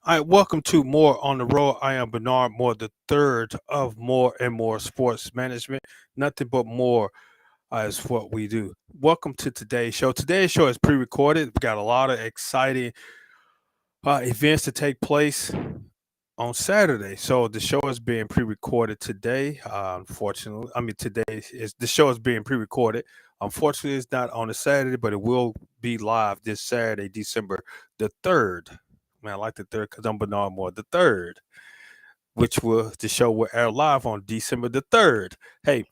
All right, welcome to More on the Road. I am Bernard Moore, the third of More and More Sports Management. Nothing but more is what we do. Welcome to today's show. Today's show is pre-recorded. We've got a lot of exciting events to take place on Saturday. So the show is being pre-recorded today. Unfortunately, today is the show is being pre-recorded. Unfortunately, it's not on a Saturday, but it will be live this Saturday, December the 3rd. Man, I like the third because I'm Bernard Moore, the third, which will the show will air live on December the 3rd. Hey,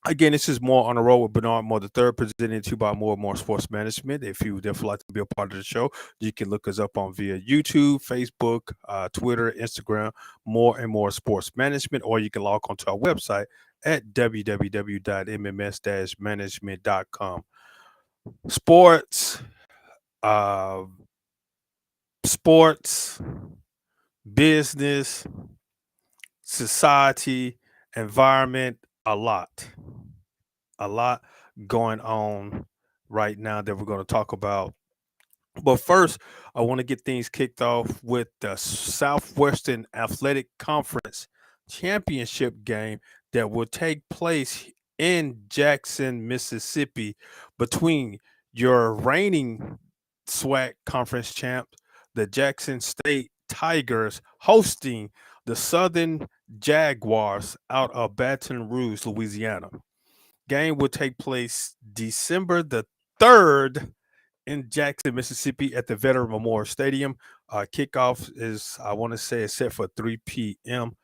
again, this is More on the Road with Bernard Moore III, presented to you by More and More Sports Management. If you would definitely like to be a part of the show, you can look us up on via YouTube, Facebook, Twitter, Instagram, More and More Sports Management, or you can log onto our website at www.mms-management.com. Sports, uh, sports, business, society, environment, a lot. A lot going on right now that we're going to talk about. But first, I want to get things kicked off with the Southwestern Athletic Conference Championship game that will take place in Jackson, Mississippi, between your reigning SWAC conference champ, the Jackson State Tigers, hosting the Southern Jaguars out of Baton Rouge, Louisiana. Game will take place December the 3rd in Jackson, Mississippi at the Veteran Memorial Stadium. Kickoff is, I want to say, it's set for 3 p.m.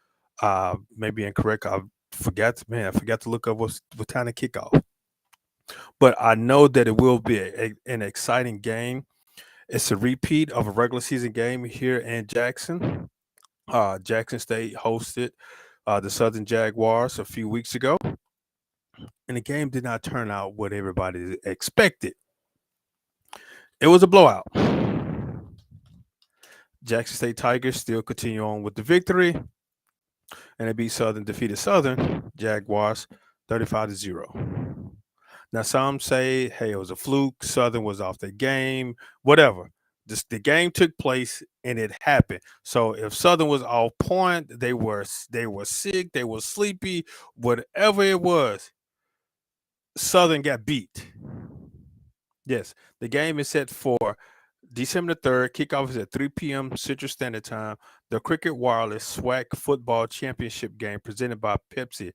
Maybe incorrect. I forgot to look up what time of kickoff. But I know that it will be an exciting game. It's a repeat of a regular season game here in Jackson. Jackson State hosted the Southern Jaguars a few weeks ago, and the game did not turn out what everybody expected. It was a blowout. Jackson State Tigers still continue on with the victory, and they beat Southern, defeated Southern Jaguars 35-0. Now, some say, hey, it was a fluke. Southern was off the game, whatever. The game took place and it happened. So if Southern was off point, they were sick, they were sleepy, whatever it was, Southern got beat. Yes, the game is set for December the 3rd. Kickoff is at 3 p.m. Central Standard Time. The Cricket Wireless SWAC Football Championship game presented by Pepsi.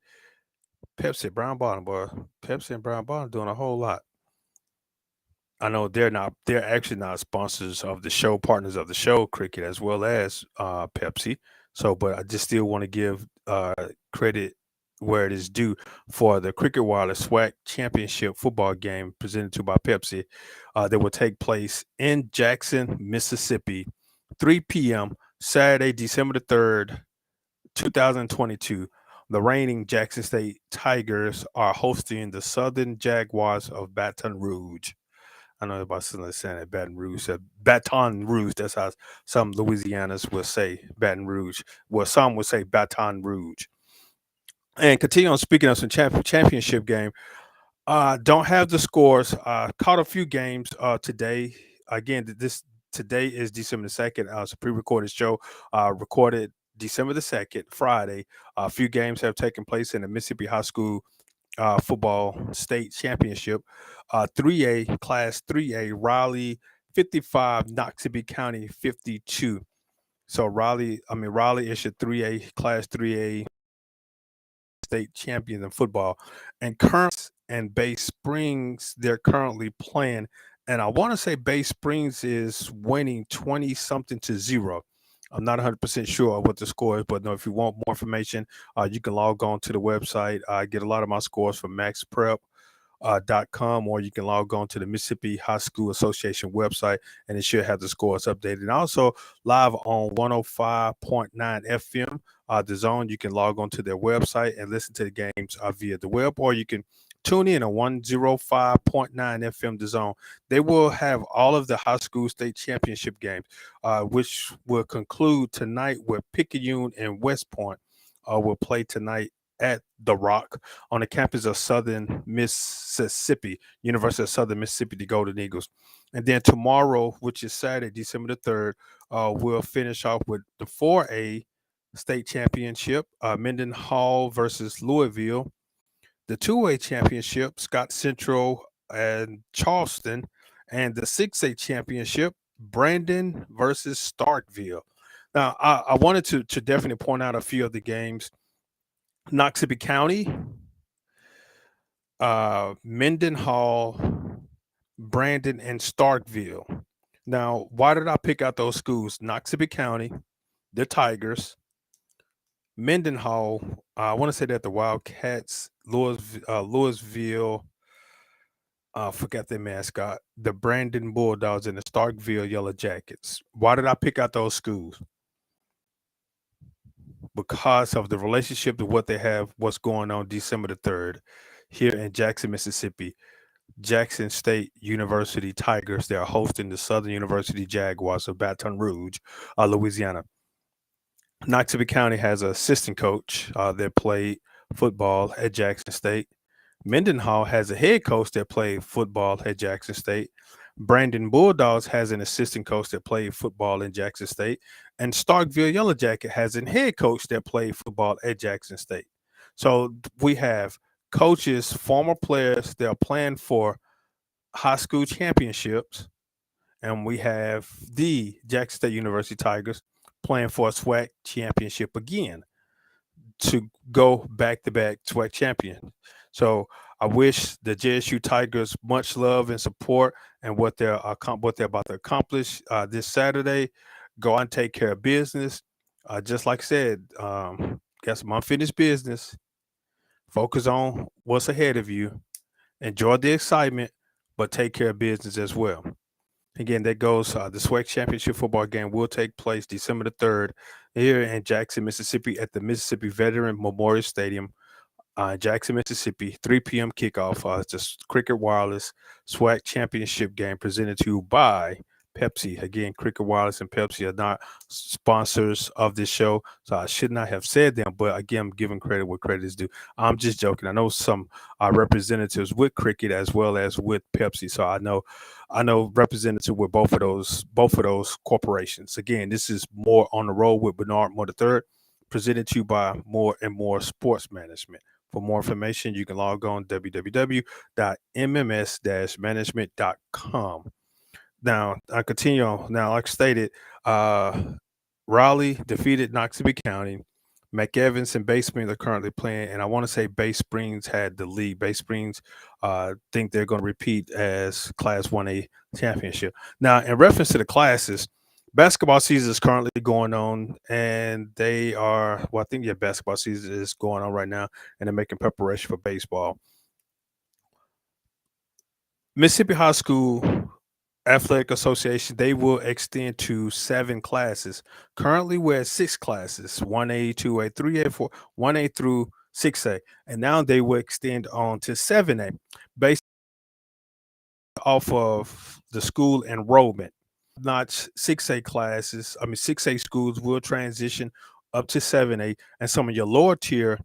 Pepsi, Brown Bottom, boy. Pepsi and Brown Bottom doing a whole lot. I know they're actually not sponsors of the show, partners of the show, Cricket, as well as Pepsi. So, but I just still want to give credit where it is due for the Cricket Wireless SWAC Championship football game presented to by Pepsi that will take place in Jackson, Mississippi, 3 p.m. Saturday, December the 3rd, 2022. The reigning Jackson State Tigers are hosting the Southern Jaguars of Baton Rouge. I know about saying that Baton Rouge, Baton Rouge. That's how some Louisianans will say Baton Rouge. Well, some would say Baton Rouge. And continue on speaking of some championship game. Don't have the scores. Caught a few games today. Again, this today is December the 2nd. It's a pre-recorded show. Recorded December the 2nd, Friday. A few games have taken place in the Mississippi High School football state championship. 3A, Class 3A, Raleigh 55, Noxubee County 52. So Raleigh is your 3A, Class 3A state champions in football. And current and Bay Springs, they're currently playing. And I want to say Bay Springs is winning 20 something to 0. I'm not 100% sure what the score is, but no, if you want more information, you can log on to the website. I get a lot of my scores from maxprep.com, or you can log on to the Mississippi High School Association website, and it should have the scores updated. And also live on 105.9 FM, the zone. You can log on to their website and listen to the games via the web, or you can tune in on 105.9 FM the zone. They will have all of the high school state championship games, which will conclude tonight with Picayune and West Point will play tonight at The Rock on the campus of Southern Mississippi, University of Southern Mississippi, the Golden Eagles. And then tomorrow, which is Saturday, December the 3rd, we'll finish off with the 4A state championship, Mendenhall versus Louisville. The 2A championship, Scott Central and Charleston. And the 6A championship, Brandon versus Starkville. Now, I wanted to definitely point out a few of the games. Noxubee County, Mendenhall, Brandon, and Starkville. Now, why did I pick out those schools? Noxubee County, the Tigers, Mendenhall, I want to say that the Wildcats, Louisville, forgot their mascot, the Brandon Bulldogs, and the Starkville Yellow Jackets. Why did I pick out those schools? Because of the relationship to what they have, what's going on December the 3rd here in Jackson, Mississippi. Jackson State University Tigers, they are hosting the Southern University Jaguars of Baton Rouge, Louisiana. Noxubee County has an assistant coach that played football at Jackson State. Mendenhall has a head coach that played football at Jackson State. Brandon Bulldogs has an assistant coach that played football in Jackson State. And Starkville Yellow Jacket has a head coach that played football at Jackson State. So we have coaches, former players that are playing for high school championships. And we have the Jackson State University Tigers playing for a SWAC championship again to go back-to-back SWAC champion. So I wish the JSU Tigers much love and support and what they're about to accomplish this Saturday. Go out and take care of business. Just like I said, got some unfinished business. Focus on what's ahead of you. Enjoy the excitement, but take care of business as well. Again, that goes the SWAC championship football game will take place December the 3rd here in Jackson, Mississippi at the Mississippi Veteran Memorial Stadium. Jackson, Mississippi, 3 p.m. kickoff. It's just Cricket Wireless SWAC championship game presented to you by Pepsi. Again, Cricket Wireless and Pepsi are not sponsors of this show, so I should not have said them. But again, I'm giving credit where credit is due. I'm just joking. I know some representatives with Cricket as well as with Pepsi, so I know representatives with both of those corporations. Again, this is More on the Road with Bernard Moore III, presented to you by More and More Sports Management. For more information, you can log on www.mms-management.com. Now, I continue on. Now, like stated, Raleigh defeated Noxubee County. McEvans and Bay Springs are currently playing, and I want to say Bay Springs had the lead. Bay Springs think they're going to repeat as Class 1A championship. Now, in reference to the classes, basketball season is currently going on, and they are, well, I think basketball season is going on right now, and they're making preparation for baseball. Mississippi High School Athletic Association, they will extend to 7 classes. Currently, we're at 6 classes: 1A, 2A, 3A, 4, 1A through 6A, and now they will extend on to 7A based off of the school enrollment. Not 6A classes. 6A schools will transition up to 7A, and some of your lower tier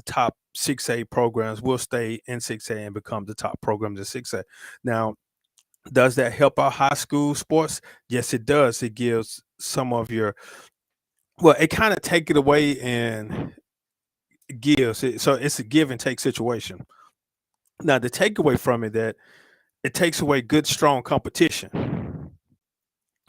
top 6A programs will stay in 6A and become the top programs in 6A. Now, does that help our high school sports? Yes, it does. It gives some of your, well, it kind of take it away and gives it. So it's a give and take situation. Now, the takeaway from it that it takes away good, strong competition.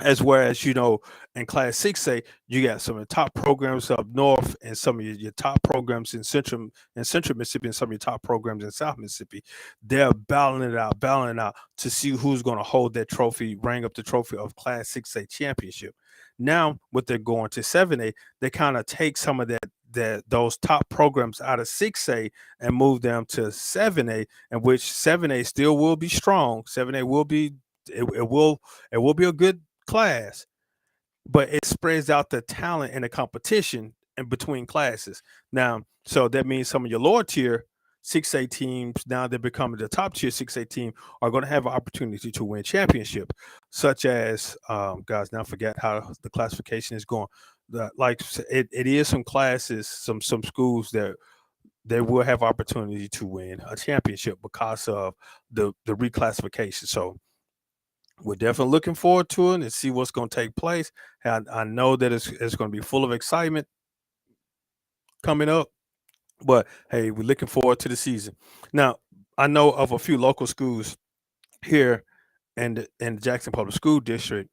As whereas, in Class 6A, you got some of the top programs up north and some of your top programs in central Mississippi and some of your top programs in South Mississippi. They're battling it out to see who's going to hold that trophy, ring up the trophy of Class 6A championship. Now, what they're going to 7A, they kind of take some of those top programs out of 6A and move them to 7A, in which 7A still will be strong. 7A will be it will be a good class, but it spreads out the talent and the competition in between classes. Now, so that means some of your lower tier 6A teams, now they're becoming the top tier 6A team, are going to have an opportunity to win championship, such as guys. Now I forget how the classification is going. It is some classes, some schools that they will have opportunity to win a championship because of the reclassification. So we're definitely looking forward to it and see what's going to take place. And I know that it's going to be full of excitement coming up. But hey, we're looking forward to the season. Now, I know of a few local schools here in the Jackson Public School District.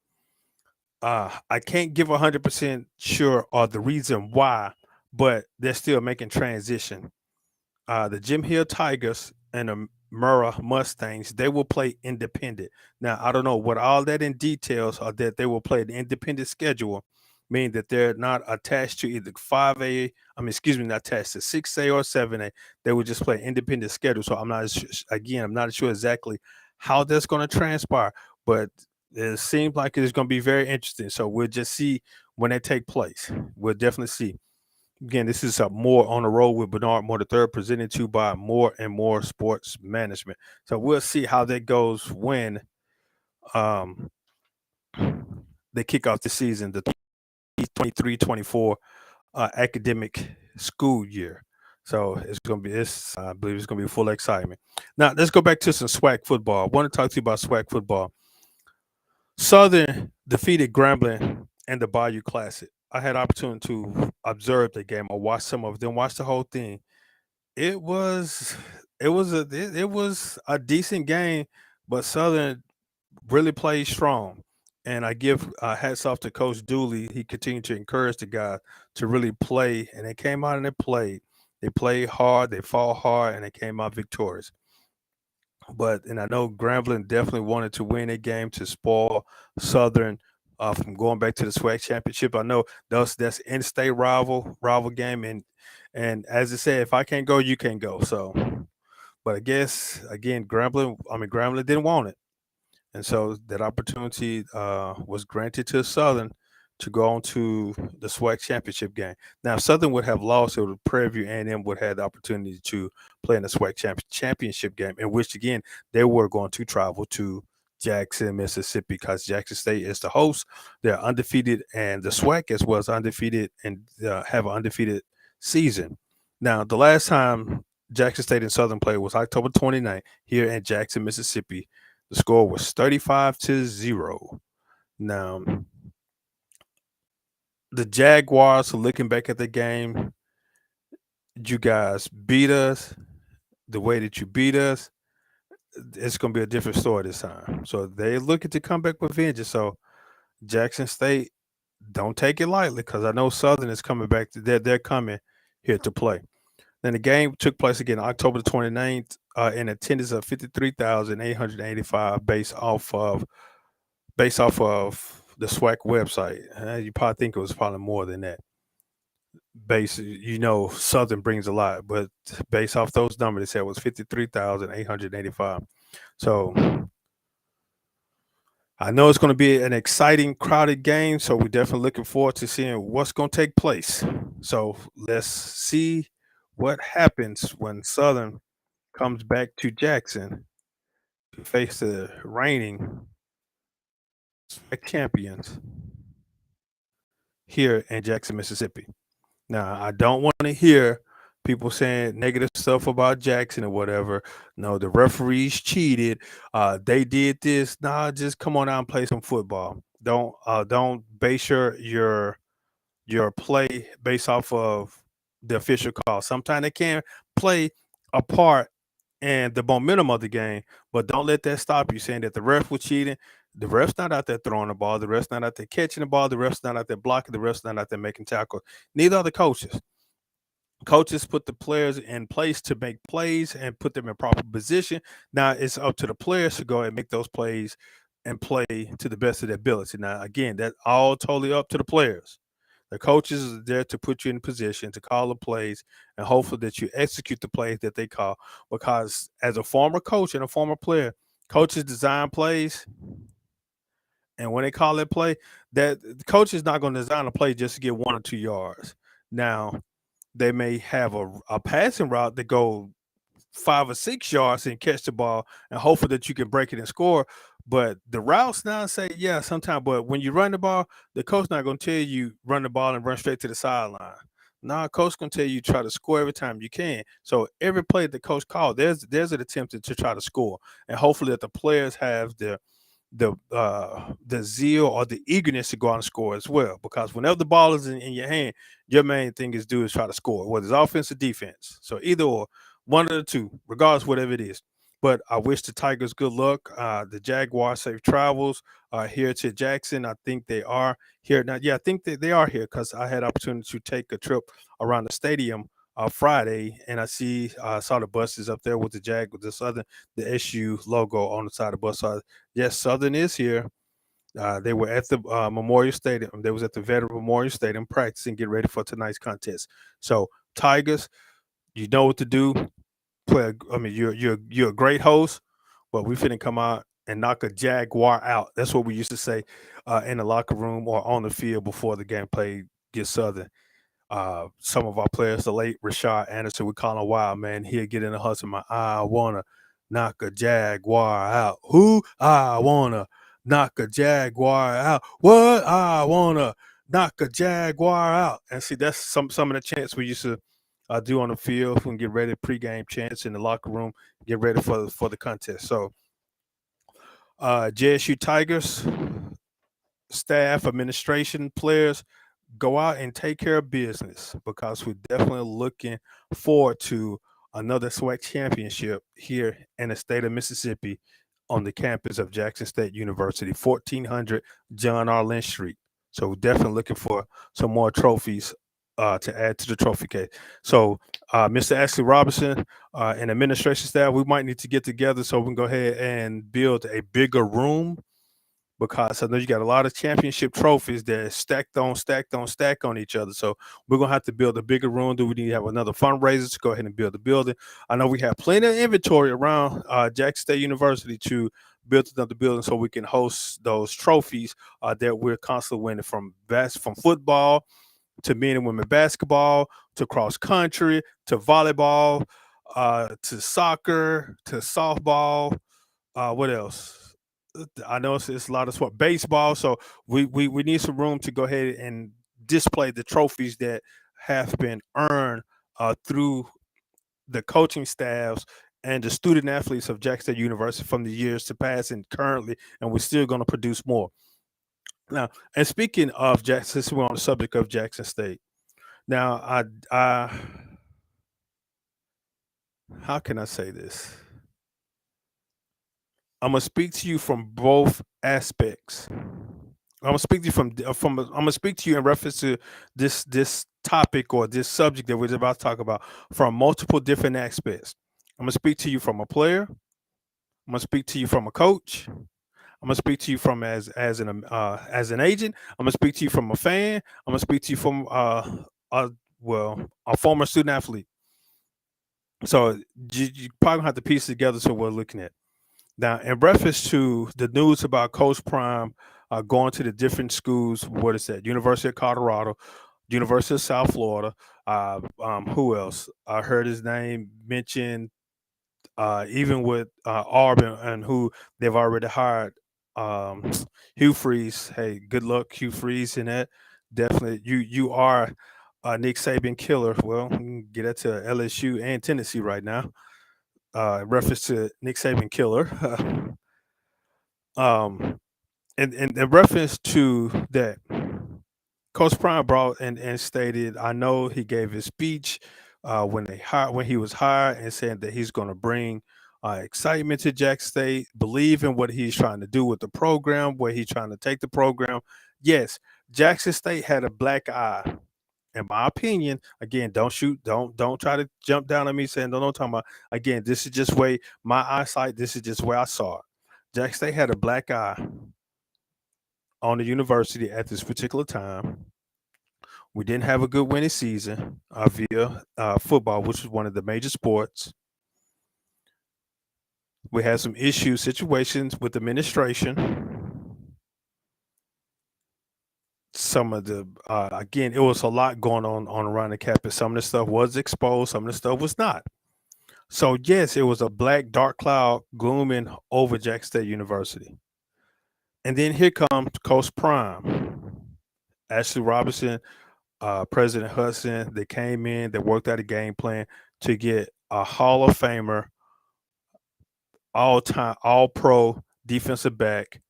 I can't give 100% sure or the reason why, but they're still making transition. The Jim Hill Tigers and the Murrah Mustangs, they will play independent. Now, I don't know what all that in details are that they will play the independent schedule, meaning that they're not attached to either 5A, excuse me, not attached to 6A or 7A. They will just play independent schedule. So I'm not sure exactly how that's going to transpire, but it seems like it's going to be very interesting. So we'll just see when they take place. We'll definitely see. Again, this is More on the Road with Bernard Moore III, presented to you by More and More Sports Management. So we'll see how that goes when um, they kick off the season, the 23-24 academic school year. So I believe it's going to be full excitement. Now, let's go back to some SWAC football. I want to talk to you about SWAC football. Southern defeated Grambling in the Bayou Classic. I had opportunity to observe the game. I watched some of it, then watch the whole thing. It was it was a decent game, but Southern really played strong. And I give hats off to Coach Dooley. He continued to encourage the guys to really play, and they came out and they played. They played hard, they fought hard, and they came out victorious. And I know Grambling definitely wanted to win a game to spoil Southern from going back to the SWAC championship. I know that's in-state rival game, and as I said, if I can't go, you can't go. So, but I guess again, Grambling didn't want it, and so that opportunity was granted to Southern to go on to the SWAC championship game. Now, if Southern would have lost, it would Prairie View A&M would have the opportunity to play in the SWAC championship game, in which again they were going to travel to Jackson, Mississippi, because Jackson State is the host. They're undefeated, and the SWAC as well as undefeated, and have an undefeated season. Now, the last time Jackson State and Southern played was October 29th here in Jackson, Mississippi. The score was 35-0. Now, the Jaguars are looking back at the game. You guys beat us the way that you beat us. It's going to be a different story this time. So they're looking to come back with vengeance. So Jackson State, don't take it lightly, because I know Southern is coming back. They're coming here to play. Then the game took place again October the 29th in attendance of 53,885 based off of the SWAC website. You probably think it was probably more than that. Southern brings a lot, but based off those numbers, they said it was 53,885. So I know it's going to be an exciting, crowded game. So we're definitely looking forward to seeing what's going to take place. So let's see what happens when Southern comes back to Jackson to face the reigning champions here in Jackson, Mississippi. Now, I don't want to hear people saying negative stuff about Jackson or whatever. No, the referees cheated. They did this. Nah, just come on out and play some football. Don't base your play based off of the official call. Sometimes they can play a part in the momentum of the game, but don't let that stop you saying that the ref was cheating. The ref's not out there throwing the ball. The ref's not out there catching the ball. The ref's not out there blocking. The ref's not out there making tackles. Neither are the coaches. Coaches put the players in place to make plays and put them in proper position. Now it's up to the players to go and make those plays and play to the best of their ability. Now, again, that's all totally up to the players. The coaches are there to put you in position to call the plays and hopefully that you execute the plays that they call. Because as a former coach and a former player, coaches design plays, and when they call that play, that the coach is not going to design a play just to get 1 or 2 yards. Now, they may have a passing route that go 5 or 6 yards and catch the ball and hopefully that you can break it and score. But the routes now say, yeah, sometimes, but when you run the ball, the coach not gonna tell you run the ball and run straight to the sideline. Nah, coach gonna tell you try to score every time you can. So every play the coach called, there's an attempt to try to score. And hopefully that the players have the zeal or the eagerness to go out and score as well. Because whenever the ball is in your hand, your main thing is try to score, whether it's offense or defense. So either or, one of the two, regardless whatever it is. But I wish the Tigers good luck. The Jaguars safe travels here to Jackson. I think they are here now. Yeah, I think that they are here because I had opportunity to take a trip around the stadium Friday, and I saw the buses up there with the SU logo on the side of the bus. So yes, Southern is here. They were at the Memorial Stadium. They was at the Veteran Memorial Stadium practicing, get ready for tonight's contest. So Tigers, you know what to do. You're a great host, but we finna come out and knock a Jaguar out. That's what we used to say in the locker room or on the field before the game played against Southern. Some of our players, the late Rashad Anderson, we call him Wild Man. He'll get in the hustle. I wanna knock a Jaguar out. Who? I wanna knock a Jaguar out. What? I wanna knock a Jaguar out. And see, that's some of the chants we used to do on the field. We can get ready, pregame chants in the locker room, get ready for the contest. So, JSU Tigers staff, administration, players, go out and take care of business because we're definitely looking forward to another SWAC championship here in the state of Mississippi on the campus of Jackson State University, 1400 John R. Lynch Street. So we're definitely looking for some more trophies to add to the trophy case. So Mr. Ashley Robinson and administration staff, we might need to get together so we can go ahead and build a bigger room because I know you got a lot of championship trophies that are stacked on each other. So we're gonna have to build a bigger room. Do we need to have another fundraiser to go ahead and build the building? I know we have plenty of inventory around Jackson State University to build another building so we can host those trophies that we're constantly winning from football to men and women basketball to cross country to volleyball to soccer to softball. What else? I know it's a lot of sport, baseball. So we need some room to go ahead and display the trophies that have been earned through the coaching staffs and the student athletes of Jackson State University from the years to pass and currently, and we're still going to produce more. Now, and speaking of Jackson, since we're on the subject of Jackson State, now I how can I say this? I'm gonna speak to you from both aspects. I'm gonna speak to you I'm gonna speak to you in reference to this topic or this subject that we're about to talk about from multiple different aspects. I'm gonna speak to you from a player. I'm gonna speak to you from a coach. I'm gonna speak to you from as an agent. I'm gonna speak to you from a fan. I'm gonna speak to you from a former student athlete. So you probably gonna have to piece together so we're looking at. Now, in reference to the news about Coach Prime going to the different schools, what is that? University of Colorado, University of South Florida. Who else? I heard his name mentioned, even with Auburn, and who they've already hired. Um, Hugh Freeze. Hey, good luck, Hugh Freeze, in that. Definitely, you are a Nick Saban killer. Well, we can get that to LSU and Tennessee right now. In reference to Nick Saban killer. In reference to that, Coach Prime brought and stated, I know he gave his speech when he was hired and saying that he's going to bring excitement to Jack State, believe in what he's trying to do with the program, where he's trying to take the program. Yes, Jackson State had a black eye. In my opinion, again, don't try to jump down on me saying don't know what I'm talking about. Again, this is just way my eyesight. This is just where I saw it. Jack State had a black eye on the university at this particular time. We didn't have a good winning season via football, which was one of the major sports. We had some issues, situations with administration. Some of the again, it was a lot going on around the campus. Some of the stuff was exposed, some of the stuff was not. So yes, it was a black dark cloud glooming over Jackson State University. And then here comes Coach Prime, Ashley Robinson, President Hudson. They came in, they worked out a game plan to get a Hall of Famer, all time, all pro defensive back,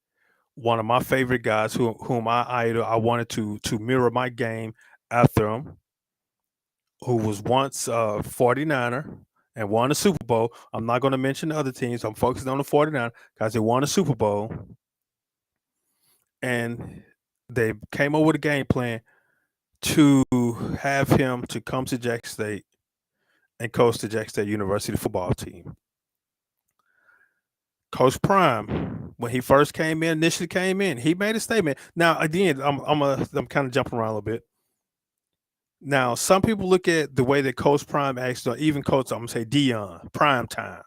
one of my favorite guys whom I idol. I wanted to mirror my game after him, who was once a 49er and won a Super Bowl. I'm not going to mention the other teams. I'm focusing on the 49 because they won a Super Bowl. And they came up with a game plan to have him to come to Jackson State and coach the Jackson State University football team. Coach Prime, when he first initially came in, he made a statement. Now, again, I'm kind of jumping around a little bit. Now, some people look at the way that Coach Prime acts, or even Coach, I'm gonna say Dion, prime time,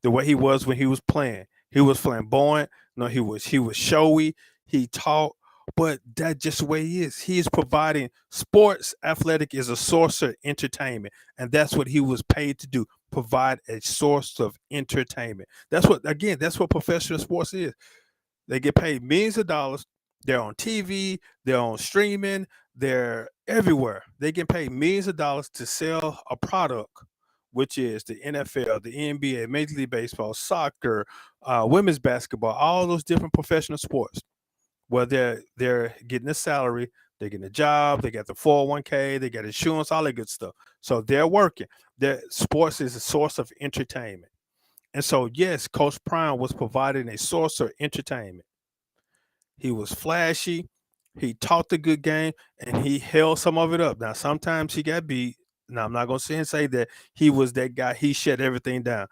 the way he was when he was playing. He was flamboyant. No, he was showy. He taught, but that's just the way he is. He is providing sports. Athletic is a source of entertainment, and that's what he was paid to do. Provide a source of entertainment. That's what professional sports is. They get paid millions of dollars. They're on TV, they're on streaming, they're everywhere. They get paid millions of dollars to sell a product, which is the NFL, the NBA, Major League Baseball, soccer, women's basketball, all those different professional sports. Where they're getting a salary, they're getting a job, they got the 401k, they got insurance, all that good stuff. So they're working. Their sports is a source of entertainment. And so, yes, Coach Prime was providing a source of entertainment. He was flashy. He taught the good game, and he held some of it up. Now, sometimes he got beat. Now, I'm not going to say that he was that guy. He shut everything down.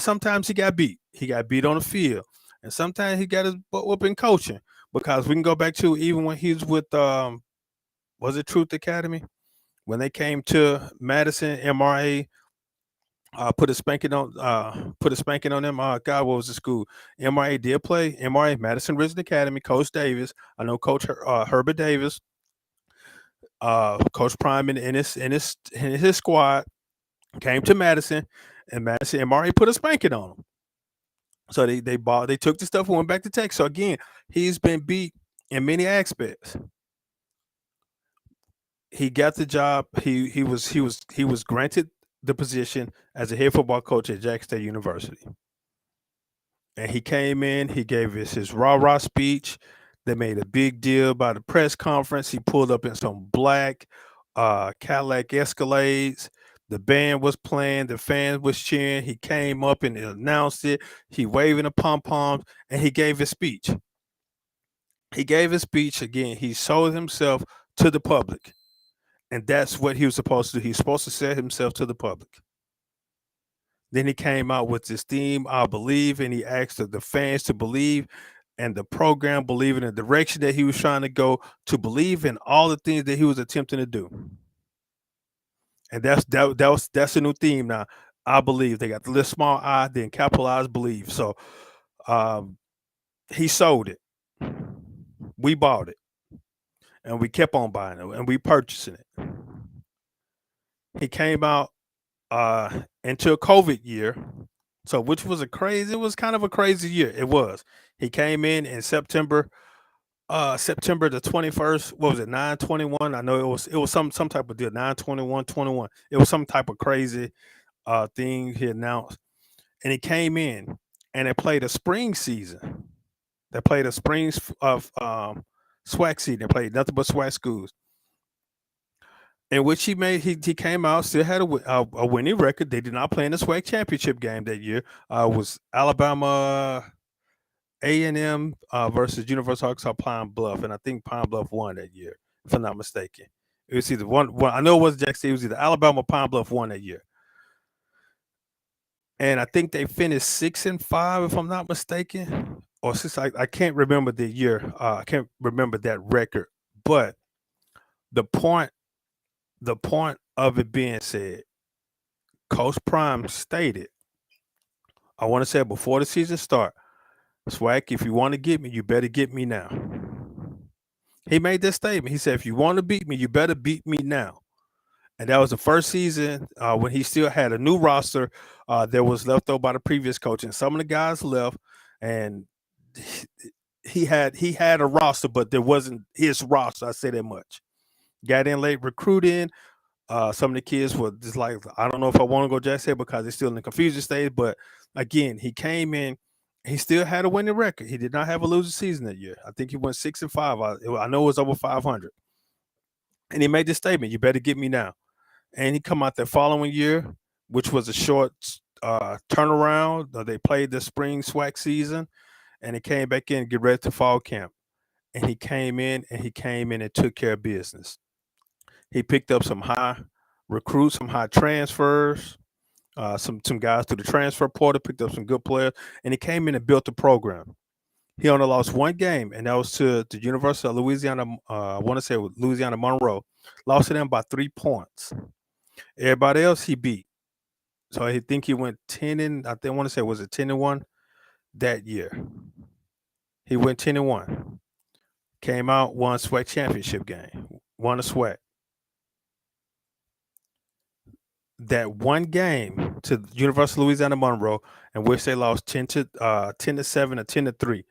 Sometimes he got beat. He got beat on the field. And sometimes he got his butt whooped in coaching, because we can go back to even when he was with, was it Truth Academy? When they came to Madison, MRA, put a spanking on them. God, what was the school? MRA did play. MRA, Madison Ridge Academy. Coach Davis. I know Coach Herbert Davis. Coach Prime and his squad came to Madison, and Madison MRA put a spanking on them. So they took the stuff and went back to Texas. So again, he's been beat in many aspects. He got the job. He was granted the position as a head football coach at Jackson State University. And he came in, he gave us his rah-rah speech. They made a big deal about the press conference. He pulled up in some black Cadillac Escalades. The band was playing, the fans was cheering. He came up and announced it. He waving the pom-poms, and he gave his speech. He gave his speech again. He sold himself to the public. And that's what he was supposed to do. He's supposed to sell himself to the public. Then he came out with this theme, I believe, and he asked the fans to believe, and the program believe in the direction that he was trying to go, to believe in all the things that he was attempting to do. And that's a new theme now. I believe. They got the little small I, then capitalized believe. So he sold it. We bought it. And we kept on buying it, and we purchasing it. He came out into a COVID year, so which was it was kind of a crazy year. It was. He came in September the 21st. What was it? 9/21. I know it was some type of deal. 9/21/21. It was some type of crazy thing he announced, and he came in and they played a spring season. They played a spring of SWAC season. They played nothing but SWAC schools. In which he came out, still had a winning record. They did not play in the SWAC championship game that year. Was Alabama A&M versus University of Arkansas Pine Bluff, and I think Pine Bluff won that year, if I'm not mistaken. It was either one. I know it was Jackson State. It was either Alabama or Pine Bluff won that year, and I think they finished 6-5, if I'm not mistaken, or six. I can't remember the year. I can't remember that record, but the point of it being said, Coach Prime stated, I want to say before the season start, SWAC, if you want to get me, you better get me now. He made that statement. He said, if you want to beat me, you better beat me now. And that was the first season when he still had a new roster that was left over by the previous coach, and some of the guys left, and he had a roster, but there wasn't his roster. I say that much. Got in late recruiting. Some of the kids were just like, I don't know if I want to go Jackson because they're still in the confusion stage. But again, he came in. He still had a winning record. He did not have a losing season that year. I think he went 6-5. I know it was over 500. And he made this statement: "You better get me now." And he come out the following year, which was a short turnaround. They played the spring SWAC season, and he came back in, get ready to fall camp. And he came in and took care of business. He picked up some high recruits, some high transfers, some guys through the transfer portal, picked up some good players, and he came in and built the program. He only lost one game, and that was to the University of Louisiana. I want to say it was Louisiana Monroe. Lost to them by 3 points. Everybody else he beat. So I think he went 10 and I think I want to say was it 10-1 that year. He went 10-1. Came out, won SWAC championship game, won a SWAC. That one game to the University of Louisiana Monroe, in which they lost 10-7 or 10-3.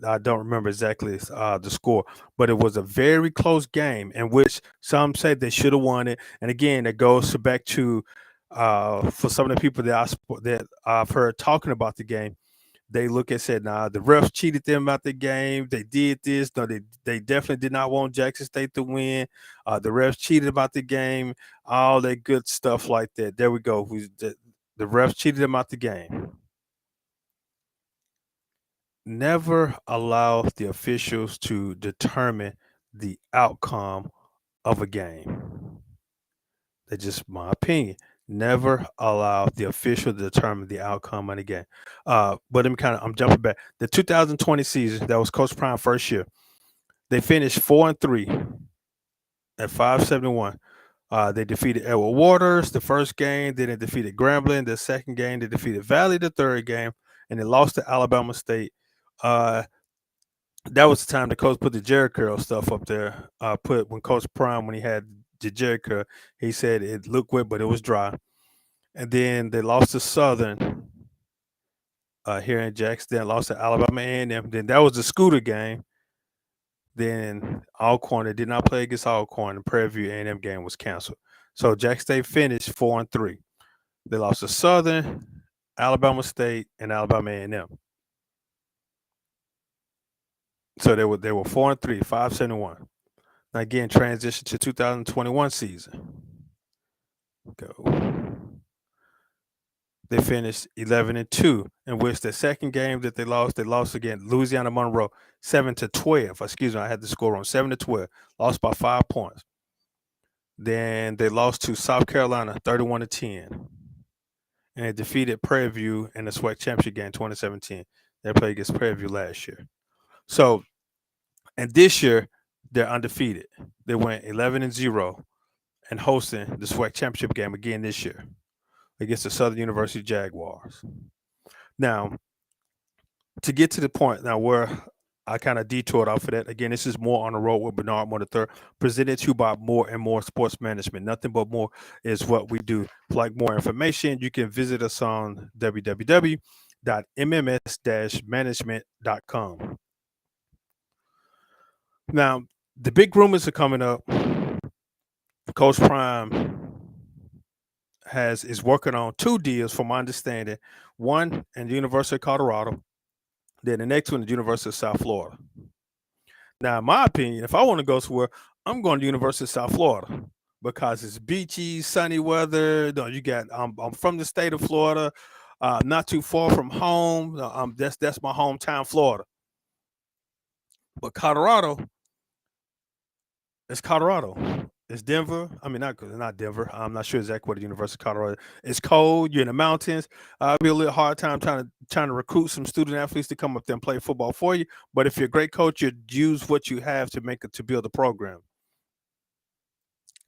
I don't remember exactly the score, but it was a very close game in which some say they should have won it. And again, it goes back to for some of the people that I've heard talking about the game. They look and said, nah, the refs cheated them out the game. They did this. No, they definitely did not want Jackson State to win. The refs cheated about the game, all that good stuff like that. There we go. The refs cheated them out the game. Never allow the officials to determine the outcome of a game. That's just my opinion. Never allow the official to determine the outcome of the game. But I'm jumping back. The 2020 season, that was Coach Prime first year. They finished 4-3 at 571. They defeated Edward Waters the first game. Then they defeated Grambling the second game. They defeated Valley the third game, and they lost to Alabama State. That was the time the coach put the Jerry curl stuff up there. When Coach Prime, when he had the Jerry curl, he said it looked wet, but it was dry. And then they lost to Southern here in Jackson. Then lost to Alabama A&M. Then that was the Scooter game. Then Alcorn, they did not play against Alcorn. The Prairie View A&M game was canceled. So Jackson State finished 4-3. They lost to Southern, Alabama State, and Alabama A&M. So they were 4-3, 571. Now again, transition to 2021 season. Go. They finished 11-2, in which the second game that they lost again Louisiana Monroe 7-12. Excuse me, I had the score wrong. 7-12, lost by 5 points. Then they lost to South Carolina 31-10, and they defeated Prairie View in the SWAC championship game 2017. They played against Prairie View last year. So, and this year they're undefeated. They went 11-0 and hosting the SWAC championship game again this year against the Southern University Jaguars. Now, to get to the point now where I kind of detoured off of that, again, this is More on the Road with Bernard Moore III, presented to you by More and More Sports Management. Nothing but more is what we do. If like more information, you can visit us on www.mms-management.com. Now, the big rumors are coming up. Coach Prime is working on 2 deals, from my understanding. One in the University of Colorado, then the next one, the University of South Florida. Now, in my opinion, if I want to go somewhere, I'm going to the University of South Florida because it's beachy, sunny weather. I'm from the state of Florida, not too far from home. That's my hometown, Florida. But Colorado, it's Colorado. It's Denver. I mean, not Denver. I'm not sure exactly what the University of Colorado is. It's cold. You're in the mountains. It'll be a little hard time trying to recruit some student athletes to come up there and play football for you. But if you're a great coach, you use what you have to build a program.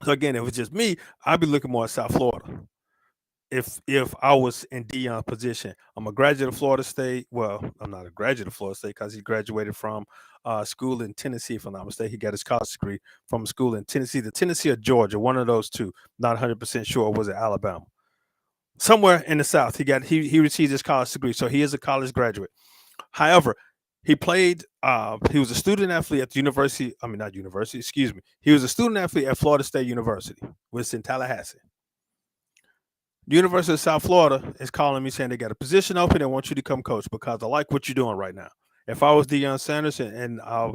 So again, if it's just me, I'd be looking more at South Florida. if I was in Dion's position. I'm a graduate of Florida State. Well, I'm not a graduate of Florida State because he graduated from school in Tennessee, if I'm not mistaken. He got his college degree from a school in Tennessee, the Tennessee or Georgia, one of those two. Not 100% sure. Or was it Alabama? Somewhere in the South, he received his college degree, so he is a college graduate. However, he played. He was a student athlete at the university. I mean, not university. Excuse me. He was a student athlete at Florida State University, which is in Tallahassee. University of South Florida is calling me saying they got a position open. They want you to come coach because I like what you're doing right now. If I was Deion Sanders and I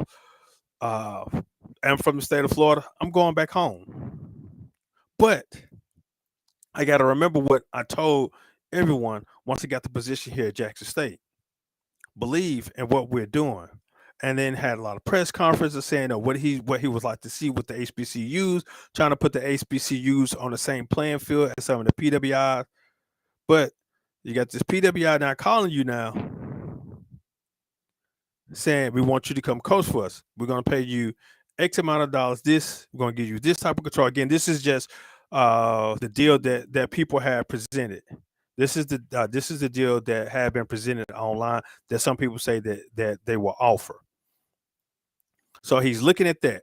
am from the state of Florida, I'm going back home. But I got to remember what I told everyone once I got the position here at Jackson State. Believe in what we're doing. And then had a lot of press conferences saying what he would like to see with the HBCUs, trying to put the HBCUs on the same playing field as some of the PWIs. But you got this PWI now calling you now, saying we want you to come coach for us. We're going to pay you X amount of dollars. We're going to give you this type of control. Again, this is just the deal that people have presented. This is the deal that have been presented online that some people say that they will offer. So he's looking at that.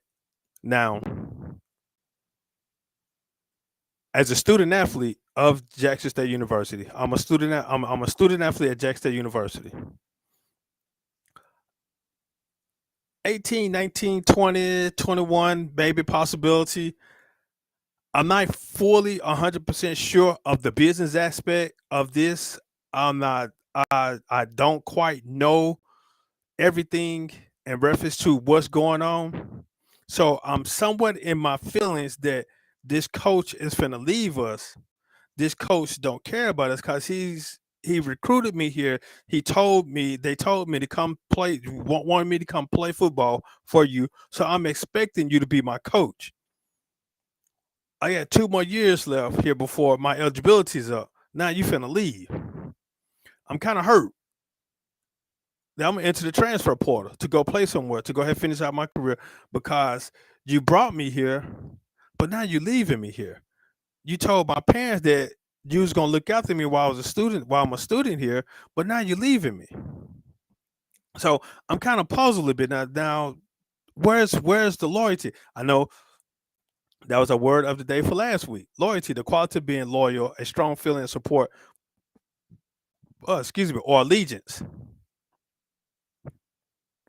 Now, as a student athlete of Jackson State University, I'm a student athlete at Jackson State University. 18, 19, 20, 21, maybe possibility. I'm not fully 100% sure of the business aspect of this. I don't quite know everything in reference to what's going on. So I'm somewhat in my feelings that this coach is finna leave us. This coach don't care about us because he recruited me here. They told me to come play, wanted me to come play football for you. So I'm expecting you to be my coach. I got 2 more years left here before my eligibility is up. Now you finna leave. I'm kind of hurt. Now I'm gonna enter the transfer portal to go play somewhere, to go ahead and finish out my career because you brought me here, but now you're leaving me here. You told my parents that you was gonna look after me while I'm a student here, but now you're leaving me. So I'm kind of puzzled a bit now. Where's the loyalty? I know that was a word of the day for last week. Loyalty, the quality of being loyal, a strong feeling of support, or allegiance.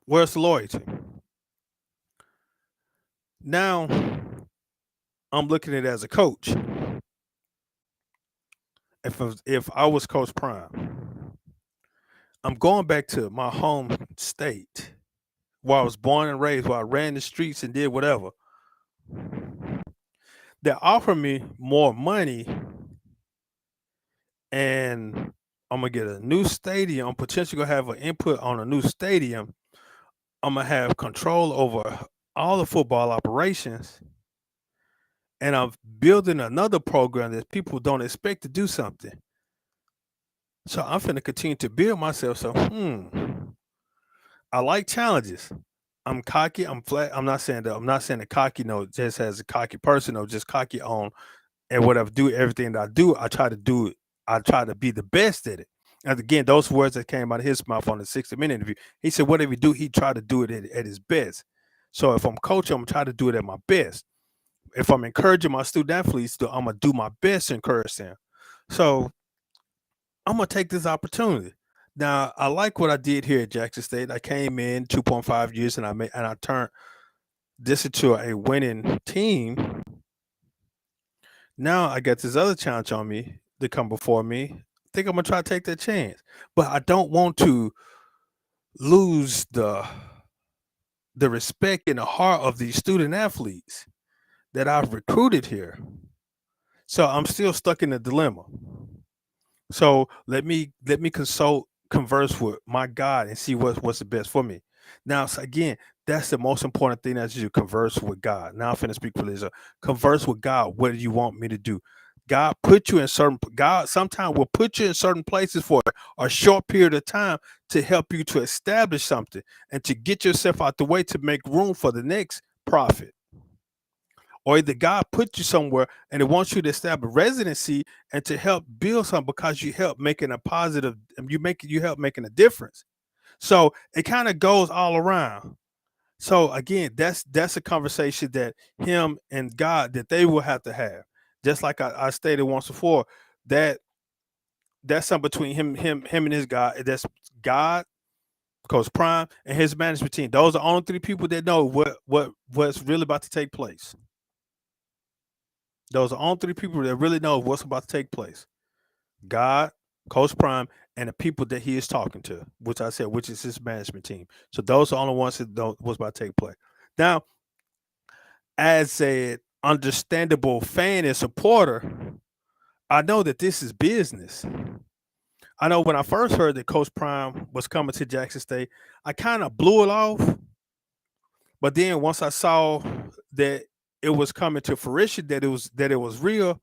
Where's the loyalty? Now I'm looking at it as a coach. If I was Coach Prime, I'm going back to my home state where I was born and raised, where I ran the streets and did whatever. They offer me more money, and I'm gonna get a new stadium. I'm potentially gonna have an input on a new stadium. I'm gonna have control over all the football operations, and I'm building another program that people don't expect to do something. So I'm finna continue to build myself. So, I like challenges. I'm cocky. I'm flat. I'm not saying that cocky just as a cocky person or just cocky on and whatever. Do everything that I do. I try to do it. I try to be the best at it. And again, those words that came out of his mouth on the 60-minute interview, he said, whatever he do, he tried to do it at his best. So if I'm coaching, I'm trying to do it at my best. If I'm encouraging my student athletes, I'm gonna do my best to encourage them. So I'm gonna take this opportunity. Now, I like what I did here at Jackson State. I came in 2.5 years and I turned this into a winning team. Now I got this other challenge on me to come before me. I think I'm gonna try to take that chance. But I don't want to lose the respect and the heart of these student athletes that I've recruited here. So I'm still stuck in a dilemma. So let me converse with my God and see what's the best for me. Now, so again, that's the most important thing that you converse with God. Now I'm finna speak for Lisa. Converse with God. What do you want me to do? God sometimes will put you in certain places for a short period of time to help you to establish something and to get yourself out the way to make room for the next prophet or either God put you somewhere and it wants you to establish residency and to help build something because you help making a positive, you help making a difference. So it kind of goes all around. So again, that's a conversation that him and God that they will have to have. Just like I stated once before, that that's something between him and his God. That's God, Coach Prime, and his management team. Those are the only three people that know what's really about to take place. Those are the only three people that really know what's about to take place. God, Coach Prime, and the people that he is talking to, which I said, which is his management team. So those are the only ones that know what's about to take place. Now, as a understandable fan and supporter, I know that this is business. I know when I first heard that Coach Prime was coming to Jackson State, I kind of blew it off. But then once I saw that it was coming to fruition, that it was real,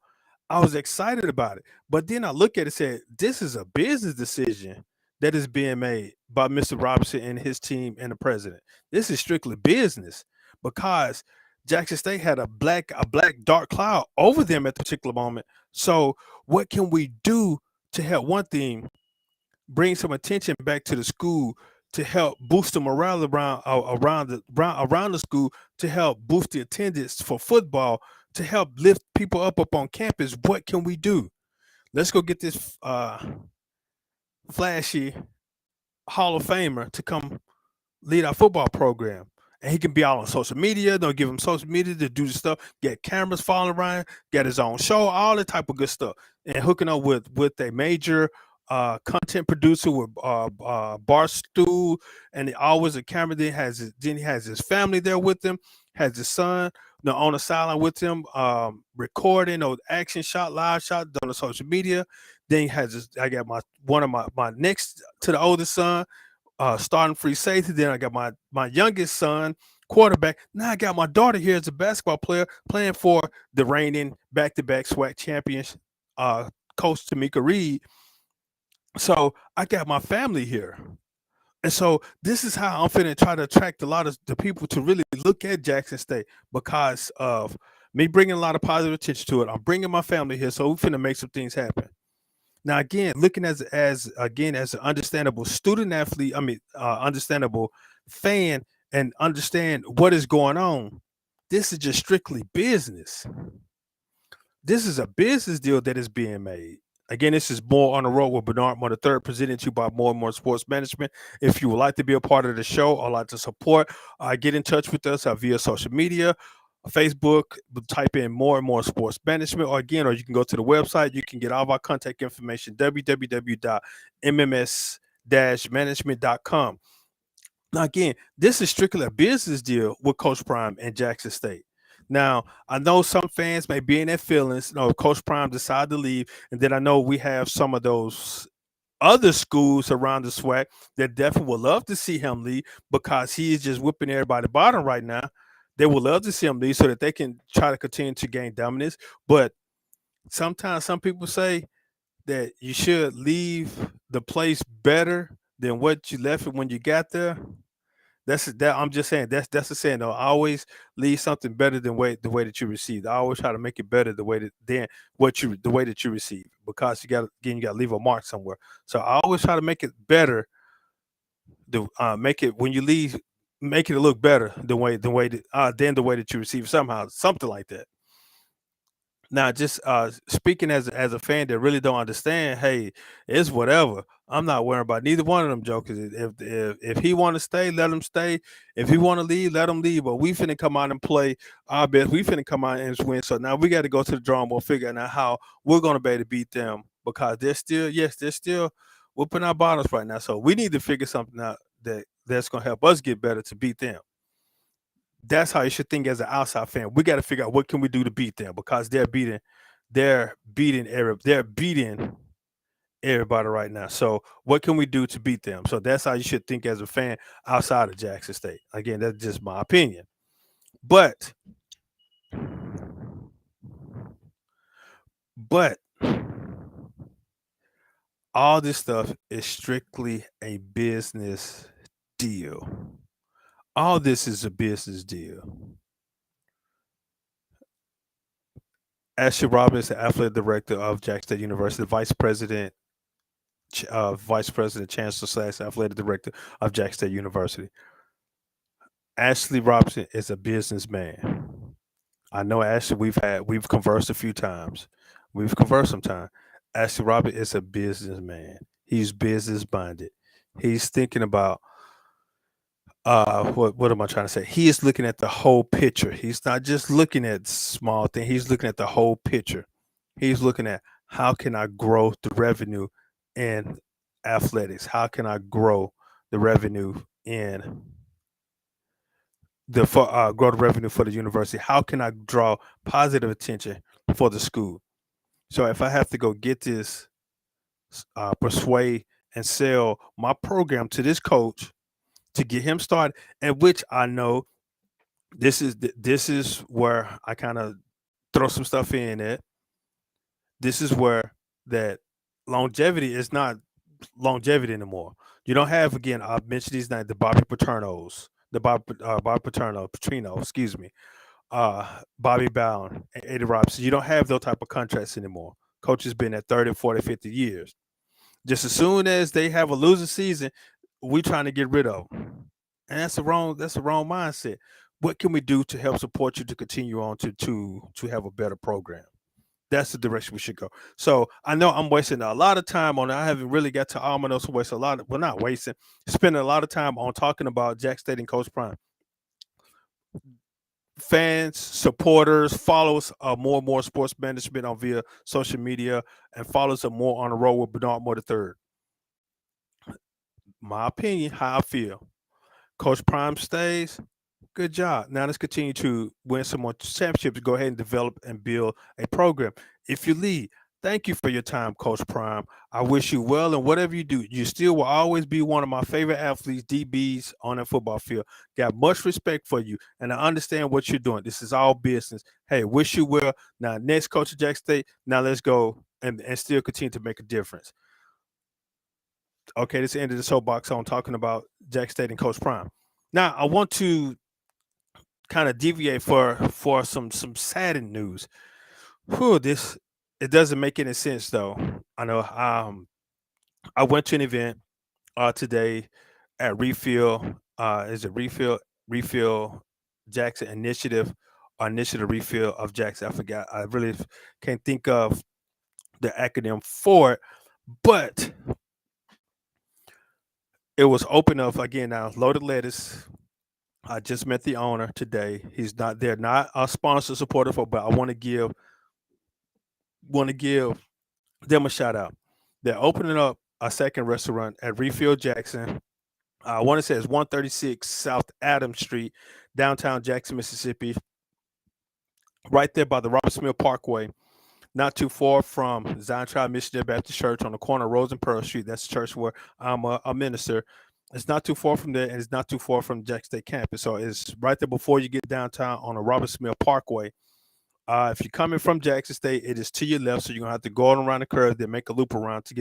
I was excited about it. But then I look at it and said, this is a business decision that is being made by Mr. Robinson and his team and the president. This is strictly business because Jackson State had a black dark cloud over them at the particular moment. So what can we do to help one thing bring some attention back to the school to help boost the morale around the school, to help boost the attendance for football, to help lift people up on campus? What can we do? Let's go get this flashy Hall of Famer to come lead our football program. And he can be out on social media. They'll give him social media to do the stuff, get cameras following around, get his own show, all that type of good stuff. And hooking up with a major content producer with Barstool, and always a camera. Then he has his family there with him, has his son on the sideline with him, recording or action shot, live shot on the social media. Then he has I got one of my next to the oldest son, starting free safety. Then I got my youngest son, quarterback. Now I got my daughter here as a basketball player playing for the reigning back-to-back SWAC champions, coach Tamika Reed. So I got my family here. And so this is how I'm finna try to attract a lot of the people to really look at Jackson State because of me bringing a lot of positive attention to it. I'm bringing my family here, so we're finna make some things happen. Now, again, looking as an understandable student athlete, understandable fan, and understand what is going on. This is just strictly business. This is a business deal that is being made. Again, this is More on the Road with Bernard Moore III, presented to you by More and More Sports Management. If you would like to be a part of the show or like to support, get in touch with us via social media. Facebook, type in More and More Sports Management, or you can go to the website. You can get all of our contact information, www.mms-management.com. Now, again, this is strictly a business deal with Coach Prime and Jackson State. Now, I know some fans may be in their feelings. Coach Prime decided to leave, and then I know we have some of those other schools around the SWAC that definitely would love to see him leave because he is just whipping everybody bottom right now. They would love to see him leave so that they can try to continue to gain dominance. But sometimes some people say that you should leave the place better than what you left it when you got there. That I'm just saying that's the saying though. I always leave something better than the way that you received. I always try to make it better the way that you receive, because you got to leave a mark somewhere. So I always try to make it better, to make it when you leave, make it look better than the way that you receive, somehow, something like that. Now, just speaking as a fan that really don't understand, hey, it's whatever. I'm not worrying about neither one of them jokers. If he want to stay, let him stay. If he want to leave, let him leave. But we finna come out and play our best. We finna come out and win. So now we got to go to the drawing board, figuring out how we're gonna be able to beat them, because they're still whooping our bottoms right now. So we need to figure something out that's gonna help us get better to beat them. That's how you should think as an outside fan. We got to figure out what can we do to beat them, because they're beating everybody right now. So what can we do to beat them? So that's how you should think as a fan outside of Jackson State. Again, that's just my opinion. But but all this stuff is strictly a business deal. All this is a business deal. Ashley Robbins, the athletic director of Jackson State University, vice president, chancellor slash athletic director of Jackson State University. Ashley Robinson is a businessman. I know Ashley. We've conversed a few times. We've conversed sometime. Ashley Robinson is a businessman. He's business minded. He's thinking about what am I trying to say? He is looking at the whole picture. He's not just looking at small things. He's looking at the whole picture. He's looking at how can I grow the revenue in athletics? How can I grow the revenue in grow the revenue for the university? How can I draw positive attention for the school? So if I have to go get this, persuade and sell my program to this coach to get him started, and which I know this is where I kind of throw some stuff in it. This is where that longevity is not longevity anymore. You don't have, again, I mentioned these names, the Bobby Paternos, Bobby Patrino, excuse me, Bobby Bowden, and Eddie Robinson. You don't have those type of contracts anymore. Coaches been at 30, 40, 50 years. Just as soon as they have a losing season, we trying to get rid of them. And that's the wrong mindset. What can we do to help support you to continue on to have a better program? That's the direction we should go. So I know I'm wasting a lot of time on it. I haven't really got to all my notes. Waste a lot of, well, not wasting, spending a lot of time on talking about Jack State and Coach Prime. Fans, supporters, followers of more and more sports management on via social media, and followers of more on the road with Bernard Moore III. My opinion, how I feel. Coach Prime stays. Good job. Now let's continue to win some more championships. Go ahead and develop and build a program. If you lead, thank you for your time, Coach Prime. I wish you well, and whatever you do, you still will always be one of my favorite athletes, DBs on the football field. Got much respect for you, and I understand what you're doing. This is all business. Hey, wish you well. Now, next coach of Jack State. Now let's go and still continue to make a difference. Okay, this is the end of the soapbox on talking about Jack State and Coach Prime. Now, I want to kind of deviate for some saddened news. Whew, this it doesn't make any sense though. I know. I went to an event today at Refill. Is it Refill Jackson Initiative or Initiative Refill of Jackson? I forgot. I really can't think of the acronym for it, but it was open up again now. Loaded Lettuce. I just met the owner today. He's not there, not a sponsor supporter for, but I want to give them a shout out. They're opening up a second restaurant at Refill Jackson. I want to say it's 136 South Adams Street, downtown Jackson, Mississippi, right there by the Roberts Mill Parkway, not too far from Zion Tribe Missionary Baptist Church on the corner of Rose and Pearl Street. That's the church where I'm a minister. It's not too far from there, and it's not too far from Jackson State campus. So it's right there before you get downtown on the Roberts Mill Parkway. If you're coming from Jackson State, it is to your left, so you're gonna have to go on around the curve, then make a loop around to